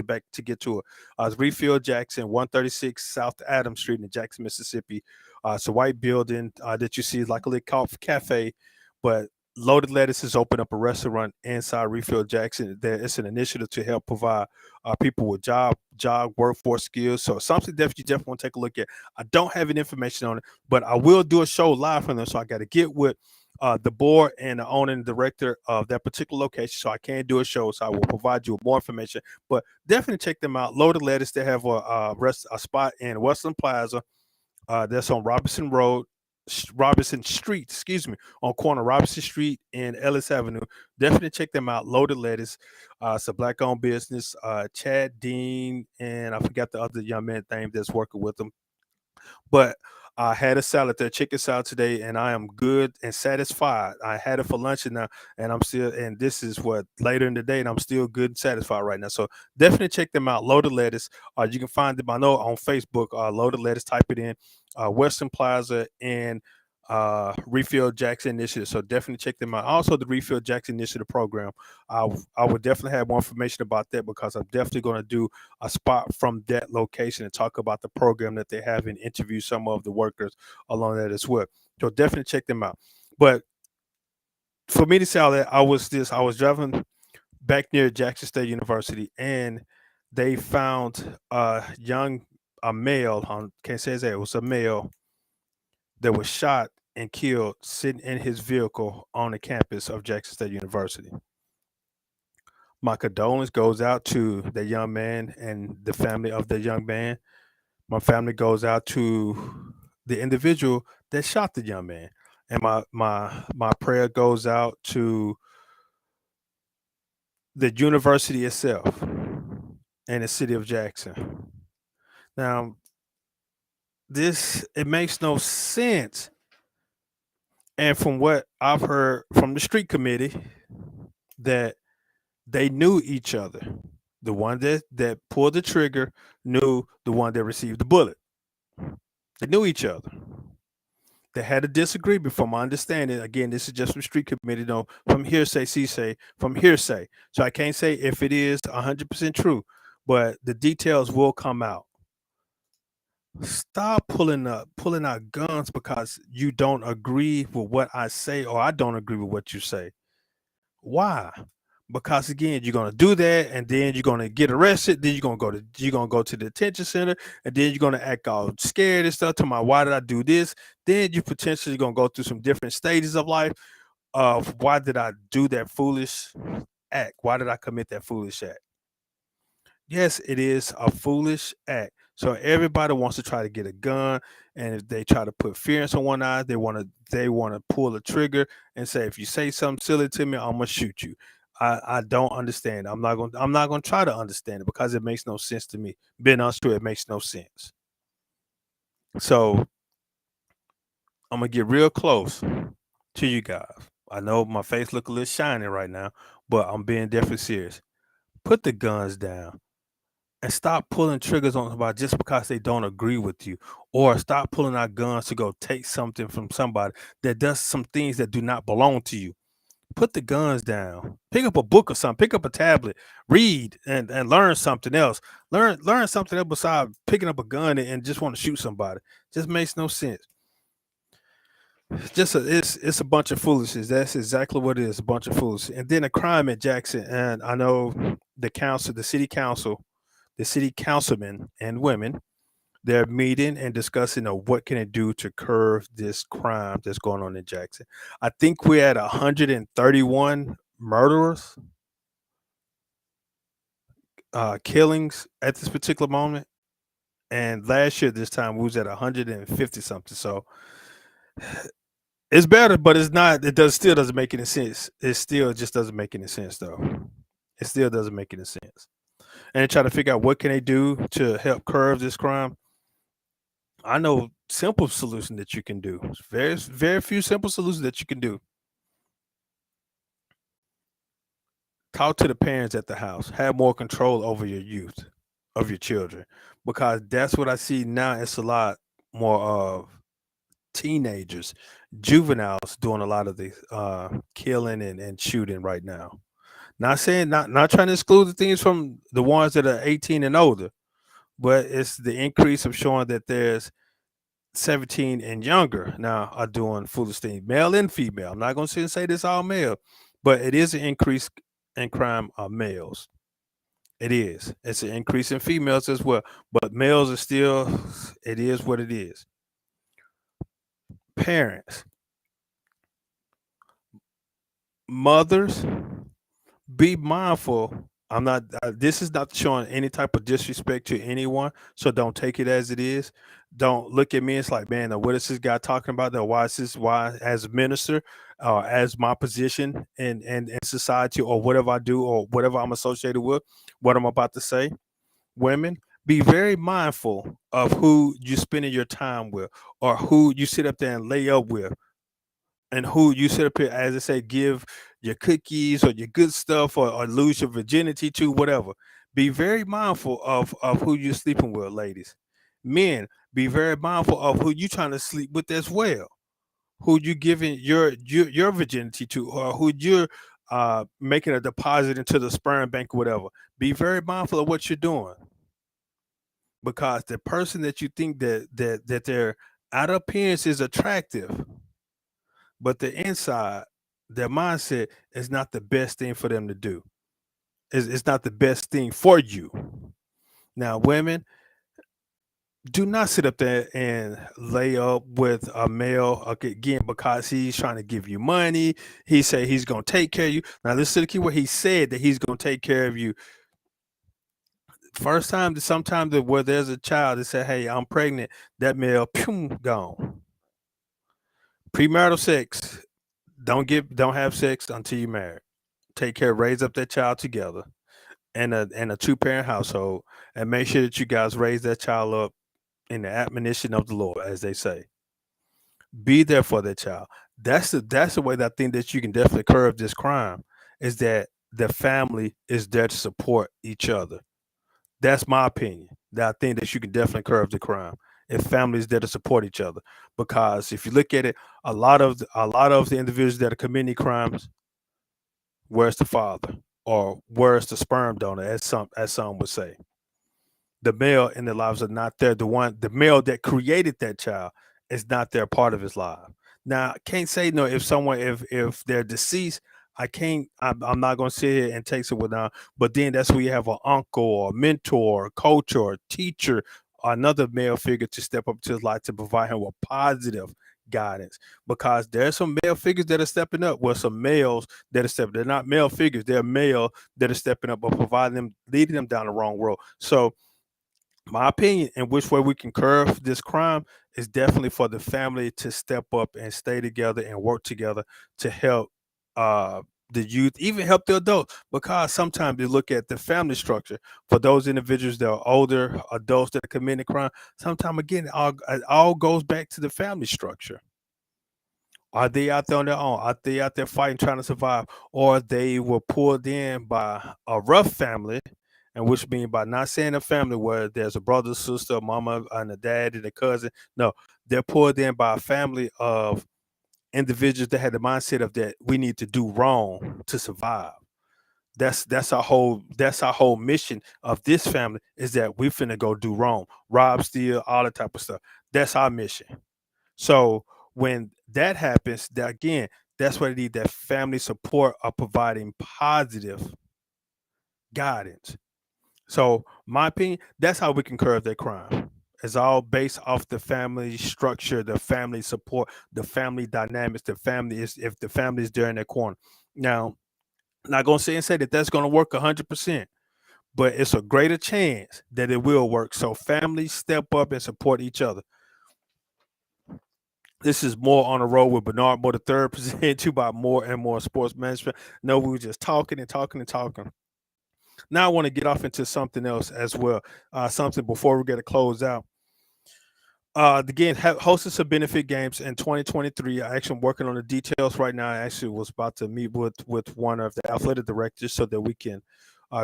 get to it. It's Refill Jackson, 136 South Adams Street in Jackson, Mississippi. It's a white building that you see like a little cafe, but Loaded Lettuce has opened up a restaurant inside Refill Jackson. It's an initiative to help provide people with job workforce skills. So something that you definitely want to take a look at. I don't have any information on it, but I will do a show live from them. So I got to get with the board and the owner and director of that particular location, so I can do a show. So I will provide you with more information. But definitely check them out. Loaded Lettuce. They have a spot in Westland Plaza. That's on Robinson Street, excuse me, on corner Robinson Street and Ellis Avenue. Definitely check them out. Loaded Lettuce. It's a black-owned business. Chad Dean and I forgot the other young man name that's working with them. But I had a salad there, chicken salad today, and I am good and satisfied. I had it for lunch and now, and I'm still, and this is what later in the day, and I'm still good and satisfied right now. So definitely check them out. Loaded Lettuce. You can find them, I know, on Facebook. Loaded Lettuce. Type it in. Western Plaza and Refill Jackson Initiative. So definitely check them out. Also, the Refill Jackson Initiative program. I would definitely have more information about that because I'm definitely going to do a spot from that location and talk about the program that they have and interview some of the workers along that as well. So definitely check them out. But for me to say all that, I was driving back near Jackson State University, and they found a male on can't say his age, it was a male that was shot and killed sitting in his vehicle on the campus of Jackson State University. My condolence goes out to the young man and the family of the young man. My family goes out to the individual that shot the young man. And my prayer goes out to the university itself and the city of Jackson. Now, this it makes no sense. And from what I've heard from the street committee, that they knew each other. The one that pulled the trigger knew the one that received the bullet. They knew each other. They had a disagreement from my understanding. Again, this is just from street committee, no, from hearsay, say from hearsay. So I can't say if it is 100% true, but the details will come out. Stop pulling out guns because you don't agree with what I say or I don't agree with what you say. Why? Because again, you're gonna do that, and then you're gonna get arrested. Then you're gonna go to the detention center, and then you're gonna act all scared and stuff. To my, why did I do this? Then you potentially gonna go through some different stages of life. Of why did I do that foolish act? Why did I commit that foolish act? Yes, it is a foolish act. So everybody wants to try to get a gun, and if they try to put fear in someone's eyes, they want to pull the trigger and say, if you say something silly to me, I'm gonna shoot you. I don't understand. I'm not gonna try to understand it because it makes no sense to me. Being honest with you, it makes no sense. So I'm gonna get real close to you guys. I know my face look a little shiny right now, but I'm being definitely serious. Put the guns down and stop pulling triggers on somebody just because they don't agree with you, or stop pulling out guns to go take something from somebody that does some things that do not belong to you. Put the guns down. Pick up a book or something. Pick up a tablet. Read and learn something else. Learn something else besides picking up a gun and just want to shoot somebody. Just makes no sense. It's a bunch of foolishness. That's exactly what it is. A bunch of foolishness. And then a crime at Jackson. And I know the city councilmen and women, they're meeting and discussing what can it do to curb this crime that's going on in Jackson. I think we're at 131 murderers, killings at this particular moment. And last year, this time, we was at 150 something. So it's better, but it's not. It does still doesn't make any sense. It still just doesn't make any sense, though. It still doesn't make any sense. And they try to figure out what can they do to help curb this crime. I know simple solution that you can do. Very few simple solutions that you can do. Talk to the parents at the house. Have more control over your youth, of your children, because that's what I see now. It's a lot more of teenagers, juveniles doing a lot of the killing and shooting right now. Not saying not trying to exclude the things from the ones that are 18 and older, but it's the increase of showing that there's 17 and younger now are doing foolish things, male and female. I'm not going to say this all male, but it is an increase in crime of males. It is. It's an increase in females as well, but males are still. It is what it is. Parents, mothers, be mindful. I'm not. This is not showing any type of disrespect to anyone, so don't take it as it is. Don't look at me. It's like, man, what is this guy talking about? Though, why is this? Why, as a minister, as my position in society, or whatever I do, or whatever I'm associated with, what I'm about to say, women, be very mindful of who you spending your time with, or who you sit up there and lay up with, and who you sit up here, as I say, give your cookies or your good stuff, or lose your virginity to, whatever. Be very mindful of who you're sleeping with, ladies. Men, be very mindful of who you trying to sleep with as well. Who you giving your virginity to, or who you're making a deposit into the sperm bank or whatever. Be very mindful of what you're doing, because the person that you think that their outer appearance is attractive, but the inside, their mindset is not the best thing for them to do. It's not the best thing for you. Now, women, do not sit up there and lay up with a male again because he's trying to give you money. He said he's gonna take care of you. Now listen to the key word. He said that he's gonna take care of you. First time, sometimes where there's a child that said, "Hey, I'm pregnant," that male, pew, gone. Premarital sex. Don't have sex until you're married. Take care, raise up that child together in a two-parent household, and make sure that you guys raise that child up in the admonition of the Lord, as they say. Be there for that child. That's the way that I think that you can definitely curb this crime, is that the family is there to support each other. That's my opinion. That I think that you can definitely curb the crime if families there to support each other. Because if you look at it, a lot of the individuals that are committing crimes, where's the father, or where's the sperm donor, as some would say. The male in their lives are not there. The male that created that child is not there part of his life. Now, I can't say no if someone if they're deceased. I'm not going to sit here and take it with now. But then that's where you have an uncle or a mentor, or a coach or a teacher, or another male figure to step up to his life to provide him with positive guidance. Because there's some male figures that are stepping up. Well, some males that are stepping. They're not male figures. They're male that are stepping up, but providing them, leading them down the wrong road. So my opinion and which way we can curb this crime is definitely for the family to step up and stay together and work together to help uh the youth, even help the adults, because sometimes they look at the family structure for those individuals that are older adults that are committing crime. Sometimes again, it all goes back to the family structure. Are they out there on their own? Are they out there fighting, trying to survive? Or they were pulled in by a rough family, and which means by not saying a family where there's a brother, sister, a mama, and a dad, and a cousin. No, they're pulled in by a family of individuals that had the mindset of that we need to do wrong to survive. That's our whole mission of this family, is that we finna go do wrong, rob, steal, all that type of stuff. That's our mission. So when that happens, that again, that's why they need that family support of providing positive guidance. So my opinion, that's how we can curb that crime. It's all based off the family structure, the family support, the family dynamics. The family is if the family is there in their corner. Now, I'm not gonna say and say that that's gonna work 100%, but it's a greater chance that it will work. So families step up and support each other. This is more on the road with Bernard Moore the third, presented to by More and More Sports Management. No, we were just talking and talking and talking. Now I want to get off into something else as well. Something before we get to close out. Again, hosted some benefit games in 2023. I actually am working on the details right now. I actually was about to meet with one of the athletic directors so that we can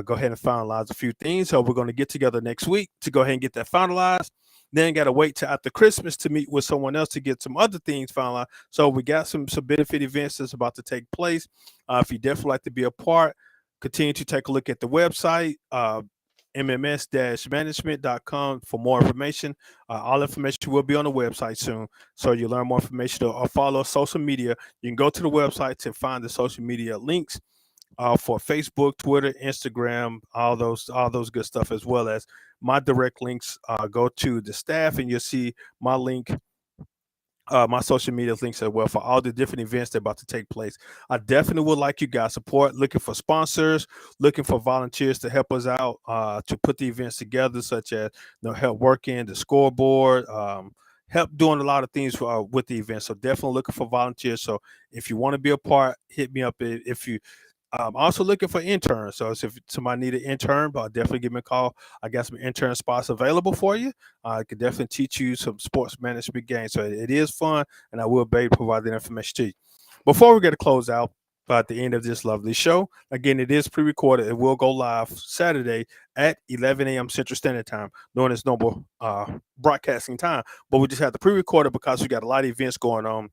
go ahead and finalize a few things. So we're going to get together next week to go ahead and get that finalized. Then got to wait till after Christmas to meet with someone else to get some other things finalized. So we got some benefit events that's about to take place. If you definitely like to be a part, continue to take a look at the website. mms-management.com for more information. All information will be on the website soon, so you learn more information or follow social media. You can go to the website to find the social media links for Facebook, Twitter, Instagram, all those good stuff, as well as my direct links. Go to the staff, and you'll see my link, my social media links as well for all the different events that are about to take place. I definitely would like you guys support, looking for sponsors, looking for volunteers to help us out to put the events together, such as help working the scoreboard, help doing a lot of things with the event. So definitely looking for volunteers. So if you want to be a part, hit me up. If you also looking for interns. So if somebody need an intern, but definitely give me a call. I got some intern spots available for you. I could definitely teach you some sports management games. So it is fun, and I will be able to provide that information to you. Before we get to close out at the end of this lovely show, again, it is pre-recorded. It will go live Saturday at 11 a.m. Central Standard Time, known as normal broadcasting time. But we just have the pre-recorded because we got a lot of events going on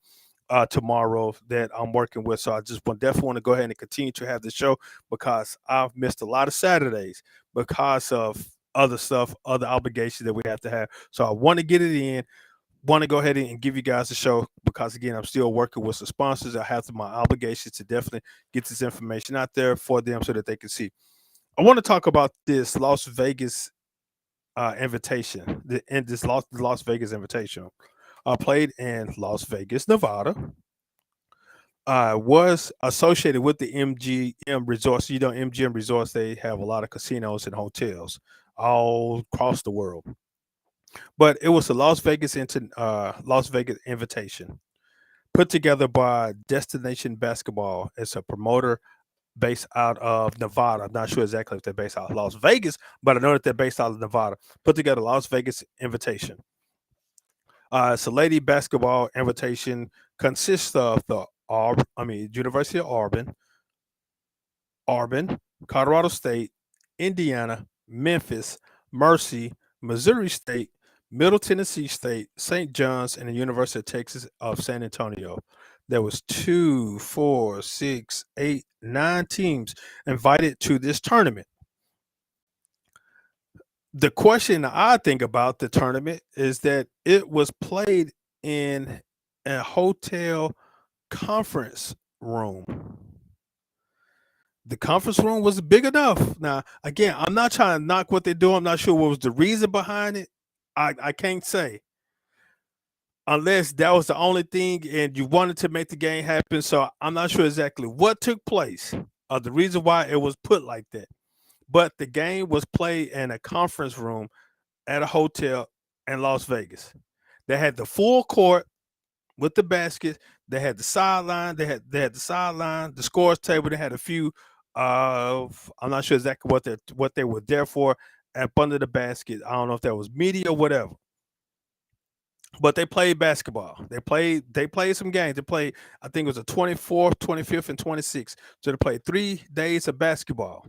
tomorrow that I'm working with. So I just definitely want to go ahead and continue to have the show, because I've missed a lot of Saturdays because of other stuff, other obligations that we have to have. So I want to get it in. want to go ahead and give you guys a show because again, I'm still working with some sponsors. I have my obligations to definitely get this information out there for them so that they can see. I want to talk about this Las Vegas invitation, this Las Vegas invitation. I played in Las Vegas, Nevada. Was associated with the MGM Resorts. You know, MGM Resorts, they have a lot of casinos and hotels all across the world. But it was the Las Vegas invitation put together by Destination Basketball. It's a promoter based out of Nevada. I'm not sure exactly if they're based out of Las Vegas, but I know that they're based out of Nevada. Put together Las Vegas invitation. It's a lady basketball invitation, consists of University of Auburn, Colorado State, Indiana, Memphis, Mercy, Missouri State, Middle Tennessee State, St. John's, and the University of Texas of San Antonio. There was 2, 4, 6, 8, 9 teams invited to this tournament. The question I think about the tournament is that it was played in a hotel conference room. The conference room was big enough. Now, again, I'm not trying to knock what they do. I'm not sure what was the reason behind it. I can't say. Unless that was the only thing and you wanted to make the game happen. So I'm not sure exactly what took place or the reason why it was put like that. But the game was played in a conference room at a hotel in Las Vegas. They had the full court with the basket. They had the sideline. They had the sideline, the scores table. They had a few. I'm not sure exactly what they were there for up under the basket. I don't know if that was media or whatever. But they played basketball. They played some games. They played, I think it was the 24th, 25th, and 26th. So they played 3 days of basketball.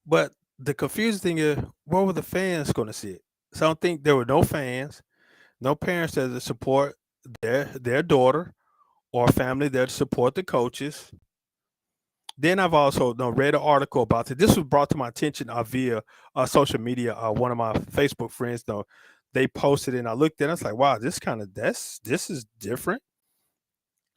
But the confusing thing is, where were the fans going to sit? So I don't think there were no fans, no parents there to support their daughter or family there to support the coaches. Then I've also read an article about it. This was brought to my attention via social media. One of my Facebook friends, they posted it and I looked at it. I was like, wow, this is different.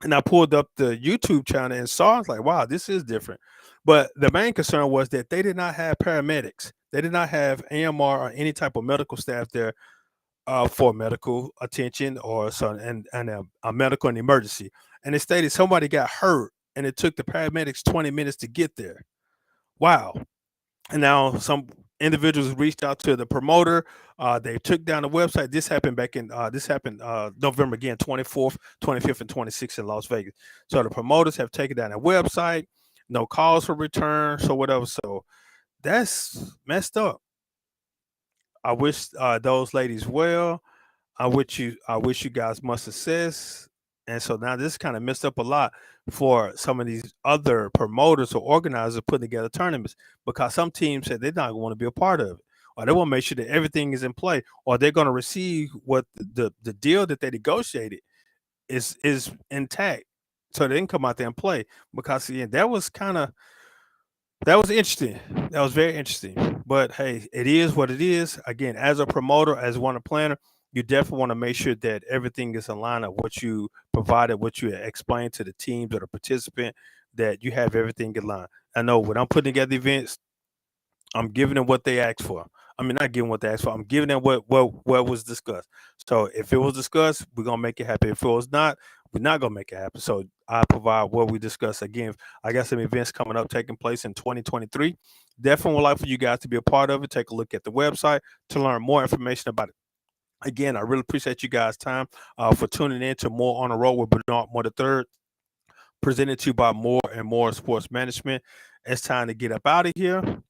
And I pulled up the YouTube channel and saw, I was like, wow, this is different. But the main concern was that they did not have paramedics. They did not have AMR or any type of medical staff there for medical attention or a medical and emergency. And it stated somebody got hurt and it took the paramedics 20 minutes to get there. Wow. And now some individuals reached out to the promoter. They took down the website. This happened November again, 24th, 25th, and 26th in Las Vegas. So the promoters have taken down the website. No calls for return. So whatever. So that's messed up. I wish those ladies well. I wish you guys much success. And so now this kind of messed up a lot for some of these other promoters or organizers putting together tournaments because some teams said they're not going to want to be a part of it, or they want to make sure that everything is in play, or they're going to receive what the deal that they negotiated is intact, so they can come out there and play. Because again, that was interesting. That was very interesting. But hey, it is what it is. Again, as a promoter, as one planner, you definitely want to make sure that everything is in line of what you provided, what you explained to the teams or the participant, that you have everything in line. I know when I'm putting together events, I'm giving them what they asked for. I mean, not giving what they asked for. I'm giving them what was discussed. So if it was discussed, we're gonna make it happen. If it was not, we're not gonna make it happen. So I provide what we discuss. Again, I got some events coming up taking place in 2023. Definitely would like for you guys to be a part of it. Take a look at the website to learn more information about it. Again, I really appreciate you guys' time for tuning in to More on the Road with Bernard Moore III, presented to you by More and More Sports Management. It's time to get up out of here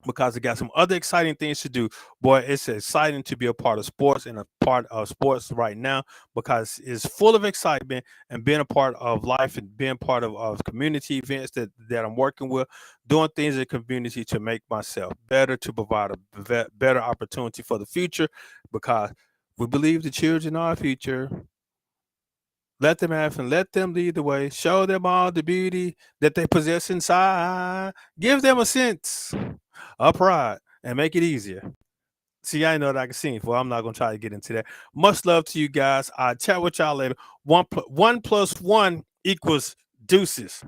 because I got some other exciting things to do. Boy, it's exciting to be a part of sports and a part of sports right now because it's full of excitement, and being a part of life and being part of community events that I'm working with, doing things in the community to make myself better, to provide a better opportunity for the future, because we believe the children are our future. Let them have and let them lead the way. Show them all the beauty that they possess inside. Give them a sense of pride and make it easier. See, I know that I can sing. Well, I'm not gonna try to get into that. Much love to you guys. I'll chat with y'all later. 1 + 1 + 1 = deuces.